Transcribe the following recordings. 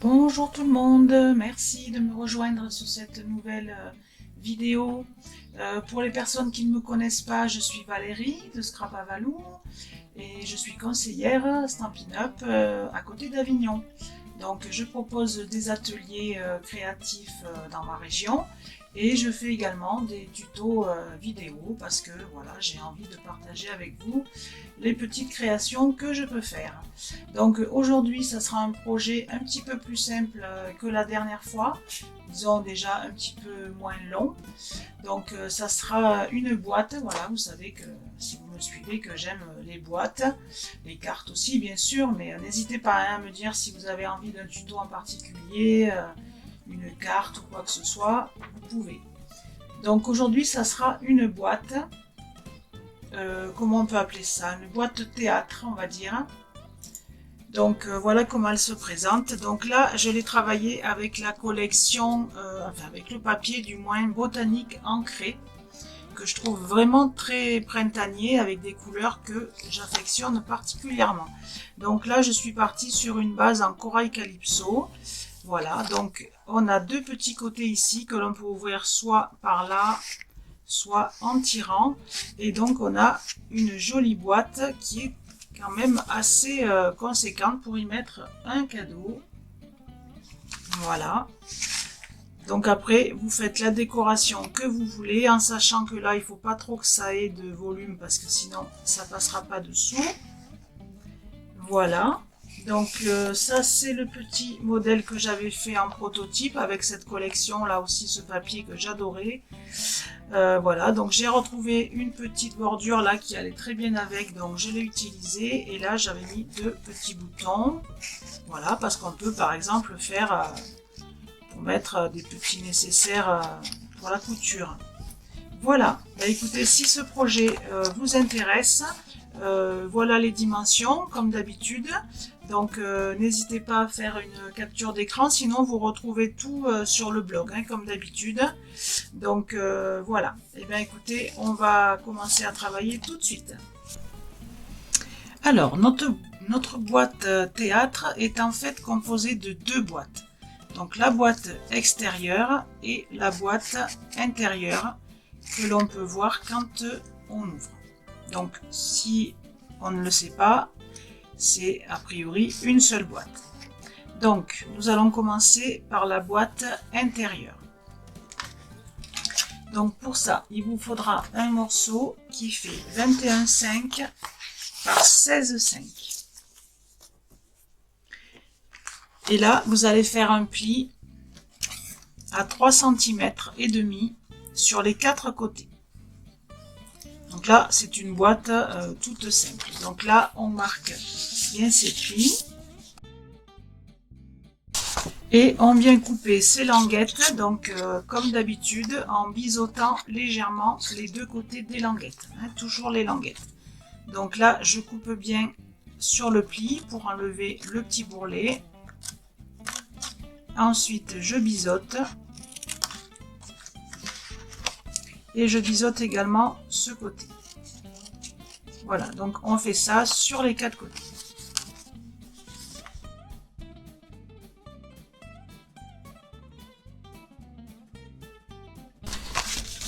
Bonjour tout le monde, merci de me rejoindre sur cette nouvelle vidéo. Pour les personnes qui ne me connaissent pas, je suis Valérie de Scrap à Valou et je suis conseillère Stampin' Up à côté d'Avignon. Donc je propose des ateliers créatifs dans ma région et je fais également des tutos vidéo parce que voilà, j'ai envie de partager avec vous les petites créations que je peux faire. Donc aujourd'hui ça sera un projet un petit peu plus simple que la dernière fois, disons déjà un petit peu moins long. Donc ça sera une boîte, voilà, vous savez que si vous me suivez que j'aime les boîtes, les cartes aussi bien sûr, mais n'hésitez pas à me dire si vous avez envie d'un tuto en particulier, une carte ou quoi que ce soit, vous pouvez. Donc aujourd'hui ça sera une boîte, comment on peut appeler ça, une boîte théâtre on va dire. Donc voilà comment elle se présente. Donc là je l'ai travaillé avec la collection, enfin avec le papier du moins botanique ancré, que je trouve vraiment très printanier avec des couleurs que j'affectionne particulièrement. Donc là je suis partie sur une base en corail calypso. Voilà, donc on a deux petits côtés ici que l'on peut ouvrir soit par là, soit en tirant. Et donc on a une jolie boîte qui est quand même assez conséquente pour y mettre un cadeau. Voilà. Donc après, vous faites la décoration que vous voulez, en sachant que là, il ne faut pas trop que ça ait de volume, parce que sinon, ça ne passera pas dessous. Voilà. Donc ça, c'est le petit modèle que j'avais fait en prototype, avec cette collection, là aussi, ce papier que j'adorais. Voilà, donc j'ai retrouvé une petite bordure là qui allait très bien avec, donc je l'ai utilisée. Et là, j'avais mis deux petits boutons. Voilà, parce qu'on peut, par exemple, faire... pour mettre des petits nécessaires pour la couture. Voilà, bah écoutez, si ce projet vous intéresse, voilà les dimensions comme d'habitude. Donc n'hésitez pas à faire une capture d'écran, sinon vous retrouvez tout sur le blog, hein, comme d'habitude. Donc voilà, et bien écoutez, on va commencer à travailler tout de suite. Alors, notre boîte théâtre est en fait composée de deux boîtes. Donc la boîte extérieure et la boîte intérieure que l'on peut voir quand on ouvre. Donc si on ne le sait pas, c'est a priori une seule boîte. Donc nous allons commencer par la boîte intérieure. Donc pour ça, il vous faudra un morceau qui fait 21,5 par 16,5. Et là, vous allez faire un pli à 3,5 cm sur les quatre côtés. Donc là, c'est une boîte toute simple. Donc là, on marque bien ces plis. Et on vient couper ces languettes, donc comme d'habitude, en biseautant légèrement les deux côtés des languettes. Hein, toujours les languettes. Donc là, je coupe bien sur le pli pour enlever le petit bourrelet. Ensuite, je biseaute. Et je biseaute également ce côté. Voilà, donc on fait ça sur les quatre côtés.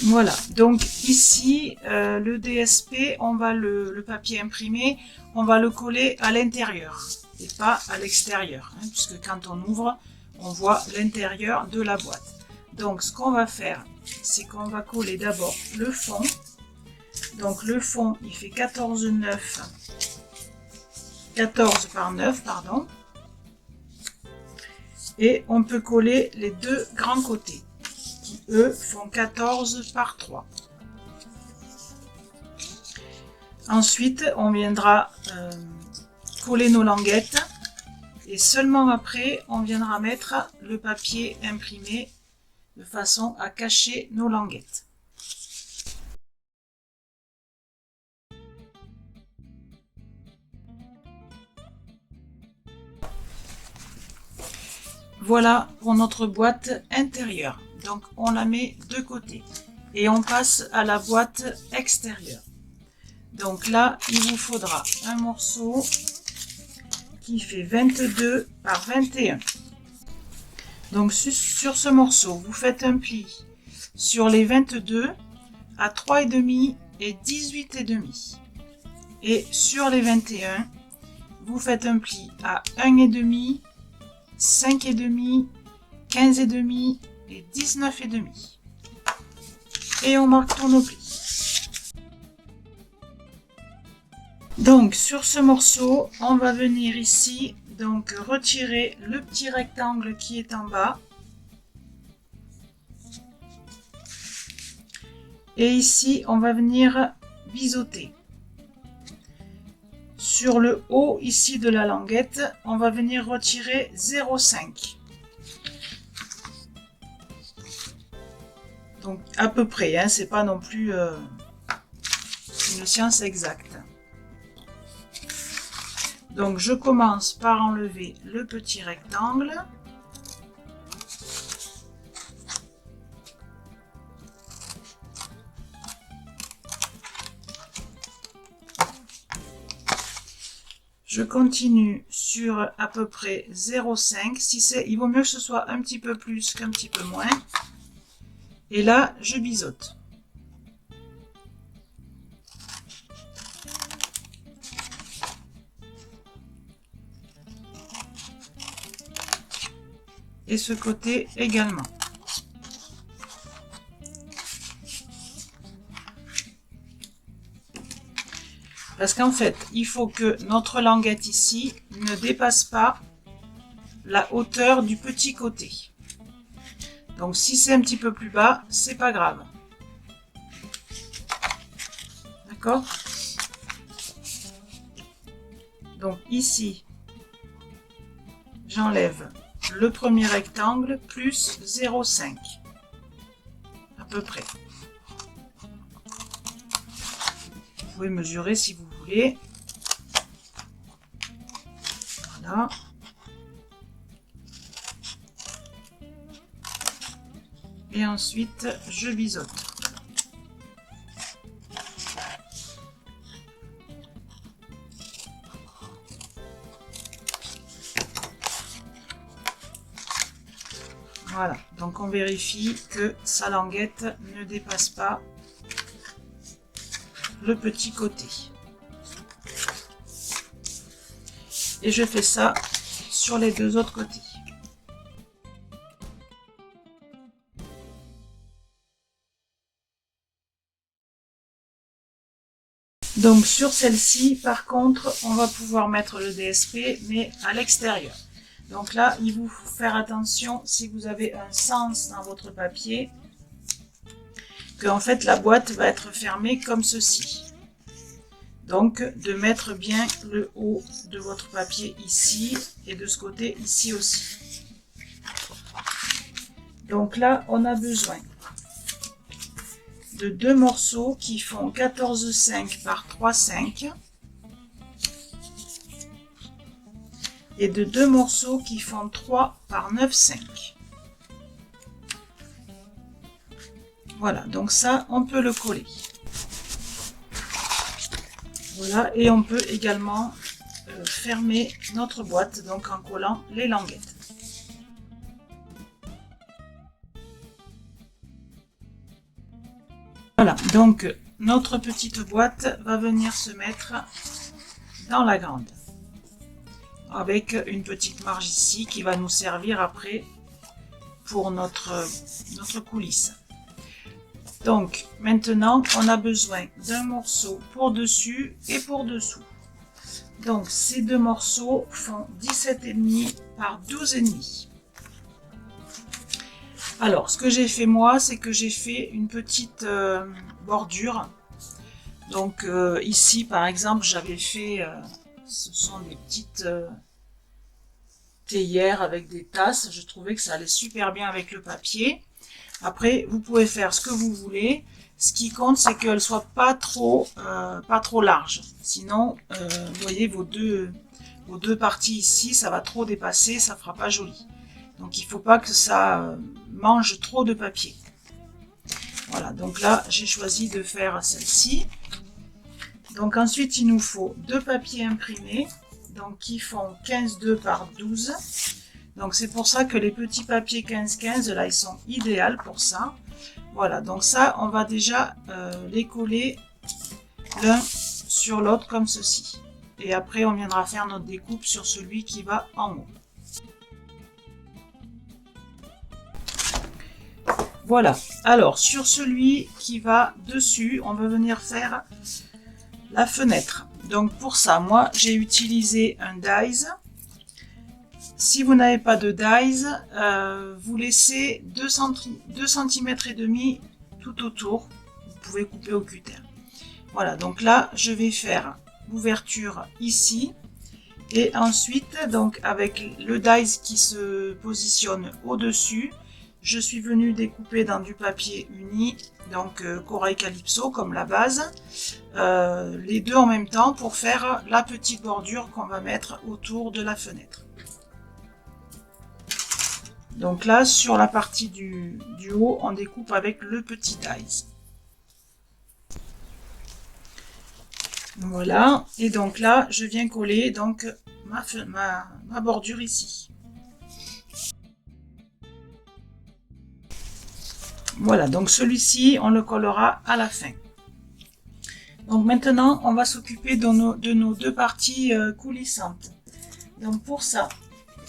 Voilà, donc ici, le DSP, on va le papier imprimé, on va le coller à l'intérieur et pas à l'extérieur, hein, puisque quand on ouvre, on voit l'intérieur de la boîte. Donc ce qu'on va faire, c'est qu'on va coller d'abord le fond. Donc le fond, il fait 14 par 9, pardon. Et on peut coller les deux grands côtés, qui eux font 14 par 3. Ensuite, on viendra coller nos languettes. Et seulement après, on viendra mettre le papier imprimé de façon à cacher nos languettes. Voilà pour notre boîte intérieure. Donc on la met de côté. Et on passe à la boîte extérieure. Donc là, il vous faudra un morceau qui fait 22 par 21. Donc sur ce morceau, vous faites un pli sur les 22 à 3,5 et 18,5. Et sur les 21, vous faites un pli à 1,5, 5,5, 15,5 et 19,5. Et on marque tous nos plis. Donc sur ce morceau, on va venir ici donc retirer le petit rectangle qui est en bas. Et ici, on va venir biseauter. Sur le haut ici de la languette, on va venir retirer 0,5. Donc à peu près, hein, c'est pas non plus une science exacte. Donc je commence par enlever le petit rectangle. Je continue sur à peu près 0,5. Si il vaut mieux que ce soit un petit peu plus qu'un petit peu moins. Et là, je biseaute. Et ce côté également. Parce qu'en fait, il faut que notre languette ici ne dépasse pas la hauteur du petit côté. Donc si c'est un petit peu plus bas, c'est pas grave. D'accord? Donc ici, j'enlève le premier rectangle plus 0,5 à peu près. Vous pouvez mesurer si vous voulez. Voilà. Et ensuite, je biseaute. Voilà, donc on vérifie que sa languette ne dépasse pas le petit côté. Et je fais ça sur les deux autres côtés. Donc sur celle-ci, par contre, on va pouvoir mettre le DSP, mais à l'extérieur. Donc là, il faut faire attention si vous avez un sens dans votre papier, que en fait la boîte va être fermée comme ceci. Donc de mettre bien le haut de votre papier ici et de ce côté ici aussi. Donc là, on a besoin de deux morceaux qui font 14,5 par 3,5 et de deux morceaux qui font 3 par 9,5. Voilà, donc ça, on peut le coller. Voilà, et on peut également fermer notre boîte, donc en collant les languettes. Voilà, donc notre petite boîte va venir se mettre dans la grande. Avec une petite marge ici qui va nous servir après pour notre coulisse. Donc maintenant on a besoin d'un morceau pour dessus et pour dessous. Donc ces deux morceaux font 17,5 par 12,5. Alors ce que j'ai fait moi, c'est que j'ai fait une petite bordure. Donc ici par exemple j'avais fait, ce sont des petites théières avec des tasses. Je trouvais que ça allait super bien avec le papier. Après, vous pouvez faire ce que vous voulez. Ce qui compte, c'est qu'elle soit pas trop large. Sinon, vous voyez vos deux parties ici, ça va trop dépasser, ça fera pas joli. Donc, il faut pas que ça mange trop de papier. Voilà, donc là, j'ai choisi de faire celle-ci. Donc ensuite, il nous faut deux papiers imprimés, donc qui font 15,2 par 12. Donc c'est pour ça que les petits papiers 15-15 là, ils sont idéaux pour ça. Voilà, donc ça, on va déjà les coller l'un sur l'autre comme ceci. Et après, on viendra faire notre découpe sur celui qui va en haut. Voilà, alors sur celui qui va dessus, on va venir faire la fenêtre. Donc pour ça, moi j'ai utilisé un dies. Si vous n'avez pas de dies, vous laissez 2 cm et demi tout autour. Vous pouvez couper au cutter. Voilà, donc là je vais faire l'ouverture ici. Et ensuite, donc avec le dies qui se positionne au-dessus, je suis venue découper dans du papier uni, donc corail calypso comme la base, les deux en même temps pour faire la petite bordure qu'on va mettre autour de la fenêtre. Donc là, sur la partie du haut, on découpe avec le petit dies. Voilà, et donc là, je viens coller donc ma bordure ici. Voilà, donc celui-ci, on le collera à la fin. Donc maintenant, on va s'occuper de nos deux parties coulissantes. Donc pour ça,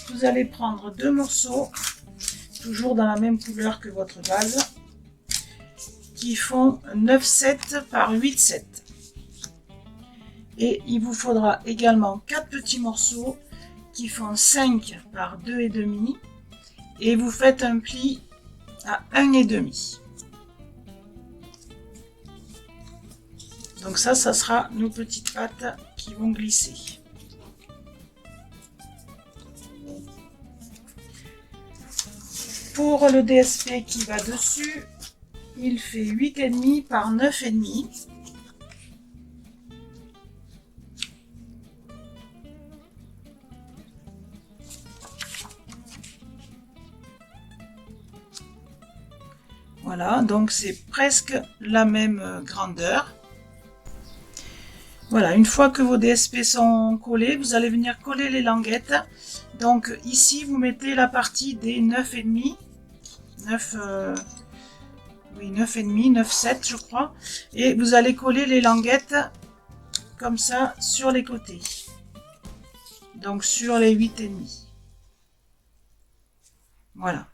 vous allez prendre 2 morceaux, toujours dans la même couleur que votre base, qui font 9,7 par 8,7. Et il vous faudra également 4 petits morceaux qui font 5 par 2,5. Et vous faites un pli à 1,5. Donc ça sera nos petites pattes qui vont glisser. Pour le DSP qui va dessus, il fait 8,5 par 9,5. Voilà, donc c'est presque la même grandeur. Voilà, une fois que vos DSP sont collés, vous allez venir coller les languettes. Donc ici, vous mettez la partie des 9,5, 9,5, 9,7 je crois. Et vous allez coller les languettes comme ça sur les côtés. Donc sur les 8,5. Voilà.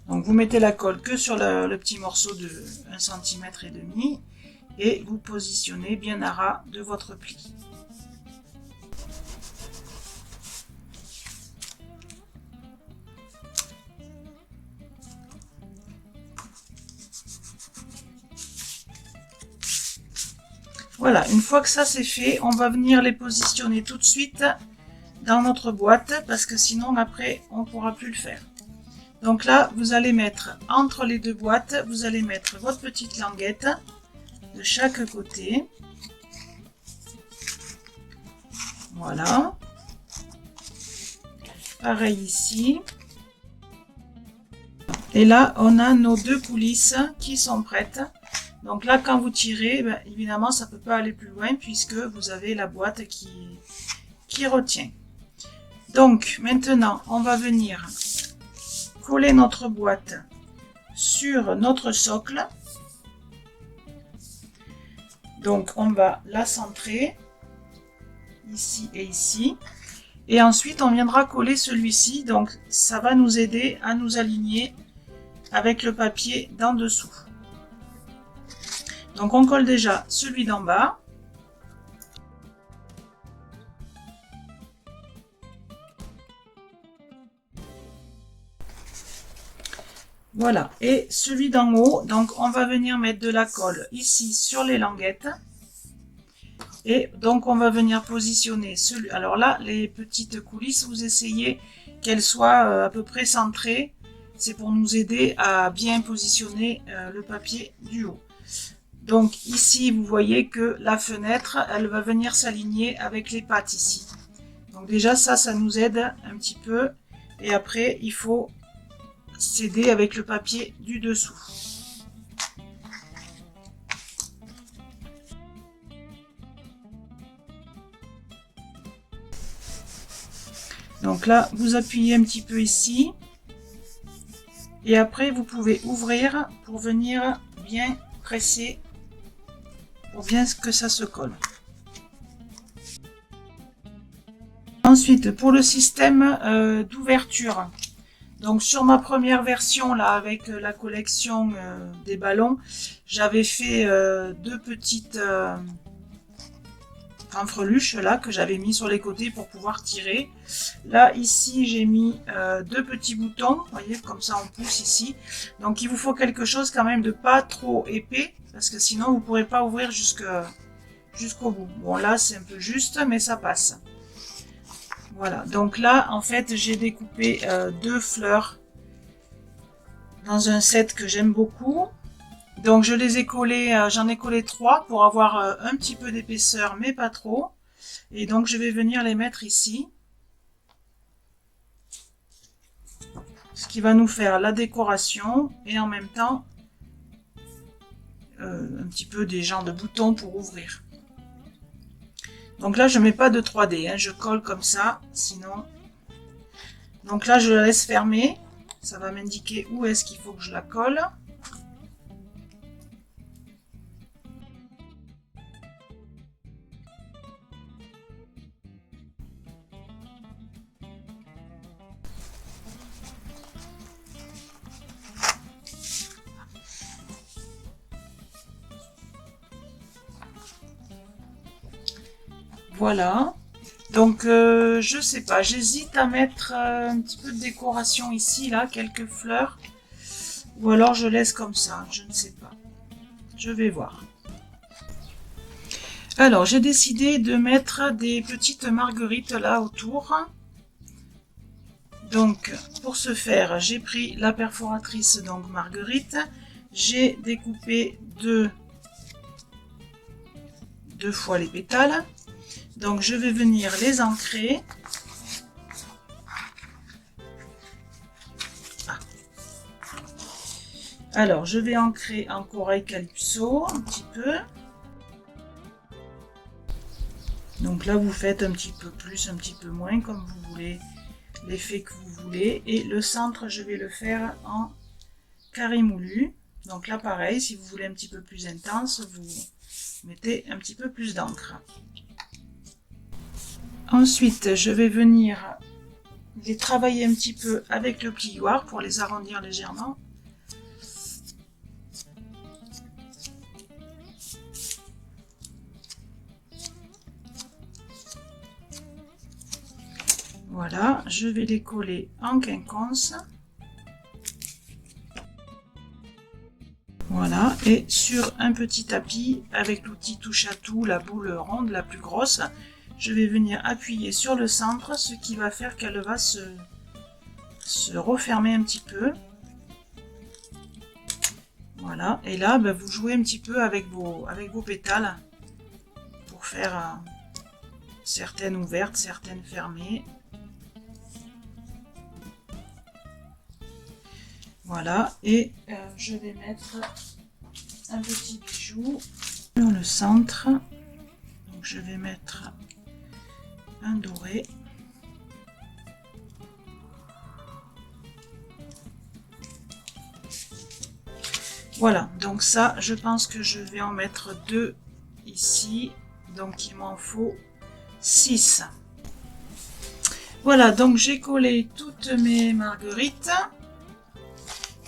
Donc vous mettez la colle que sur le petit morceau de 1,5 cm et vous positionnez bien à ras de votre pli. Voilà, une fois que ça c'est fait, on va venir les positionner tout de suite dans notre boîte parce que sinon après on ne pourra plus le faire. Donc là, vous allez mettre entre les deux boîtes, vous allez mettre votre petite languette de chaque côté. Voilà. Pareil ici. Et là, on a nos deux coulisses qui sont prêtes. Donc là, quand vous tirez, ben, évidemment, ça ne peut pas aller plus loin puisque vous avez la boîte qui retient. Donc maintenant, on va venir coller notre boîte sur notre socle. Donc on va la centrer ici et ici. Et ensuite on viendra coller celui-ci. Donc ça va nous aider à nous aligner avec le papier d'en dessous. Donc on colle déjà celui d'en bas. Voilà, et celui d'en haut, donc on va venir mettre de la colle ici sur les languettes. Et donc on va venir positionner celui. Alors là, les petites coulisses, vous essayez qu'elles soient à peu près centrées. C'est pour nous aider à bien positionner le papier du haut. Donc ici, vous voyez que la fenêtre, elle va venir s'aligner avec les pattes ici. Donc déjà ça nous aide un petit peu. Et après, il faut s'aider avec le papier du dessous. Donc là, vous appuyez un petit peu ici. Et après, vous pouvez ouvrir pour venir bien presser, pour bien que ça se colle. Ensuite, pour le système d'ouverture. Donc sur ma première version, là, avec la collection des ballons, j'avais fait deux petites fanfreluches là que j'avais mis sur les côtés pour pouvoir tirer. Là ici j'ai mis deux petits boutons, vous voyez, comme ça on pousse ici. Donc il vous faut quelque chose quand même de pas trop épais parce que sinon vous pourrez pas ouvrir jusqu'au bout. Bon là c'est un peu juste mais ça passe. Voilà, donc là en fait j'ai découpé deux fleurs dans un set que j'aime beaucoup. Donc je les ai collés, j'en ai collé 3 pour avoir un petit peu d'épaisseur mais pas trop. Et donc je vais venir les mettre ici. Ce qui va nous faire la décoration et en même temps un petit peu des genres de boutons pour ouvrir. Donc là je mets pas de 3D, hein, je colle comme ça, sinon... Donc là je la laisse fermer, ça va m'indiquer où est-ce qu'il faut que je la colle. Voilà, donc je sais pas, j'hésite à mettre un petit peu de décoration ici, là, quelques fleurs, ou alors je laisse comme ça, je ne sais pas, je vais voir. Alors j'ai décidé de mettre des petites marguerites là autour, donc pour ce faire j'ai pris la perforatrice, donc marguerite, j'ai découpé deux fois les pétales. Donc je vais venir les ancrer. Ah. Alors je vais ancrer en corail calypso un petit peu. Donc là vous faites un petit peu plus, un petit peu moins comme vous voulez, l'effet que vous voulez. Et le centre je vais le faire en carré moulu. Donc là pareil, si vous voulez un petit peu plus intense, vous mettez un petit peu plus d'encre. Ensuite, je vais venir les travailler un petit peu avec le plioir pour les arrondir légèrement. Voilà, je vais les coller en quinconce. Voilà, et sur un petit tapis avec l'outil touche à tout, la boule ronde la plus grosse, je vais venir appuyer sur le centre, ce qui va faire qu'elle va se refermer un petit peu. Voilà, et là ben, vous jouez un petit peu avec vos pétales pour faire certaines ouvertes, certaines fermées. Voilà, et je vais mettre un petit bijou sur le centre. Donc je vais mettre un doré. Voilà, donc ça, je pense que je vais en mettre 2 ici. Donc il m'en faut 6. Voilà, donc j'ai collé toutes mes marguerites.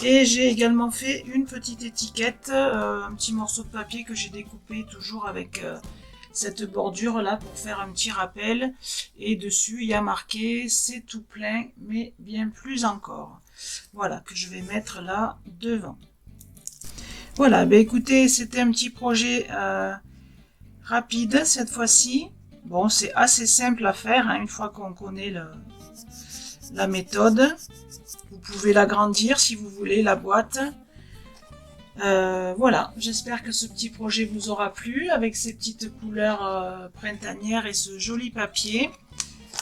Et j'ai également fait une petite étiquette, un petit morceau de papier que j'ai découpé toujours avec cette bordure là pour faire un petit rappel. Et dessus il y a marqué c'est tout plein mais bien plus encore. Voilà, que je vais mettre là devant. Voilà, ben écoutez, c'était un petit projet rapide cette fois-ci. Bon, c'est assez simple à faire hein, une fois qu'on connaît la méthode. Vous pouvez l'agrandir si vous voulez, la boîte. Voilà, j'espère que ce petit projet vous aura plu avec ces petites couleurs printanières et ce joli papier.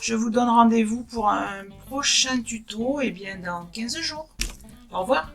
Je vous donne rendez-vous pour un prochain tuto et bien dans 15 jours. Au revoir.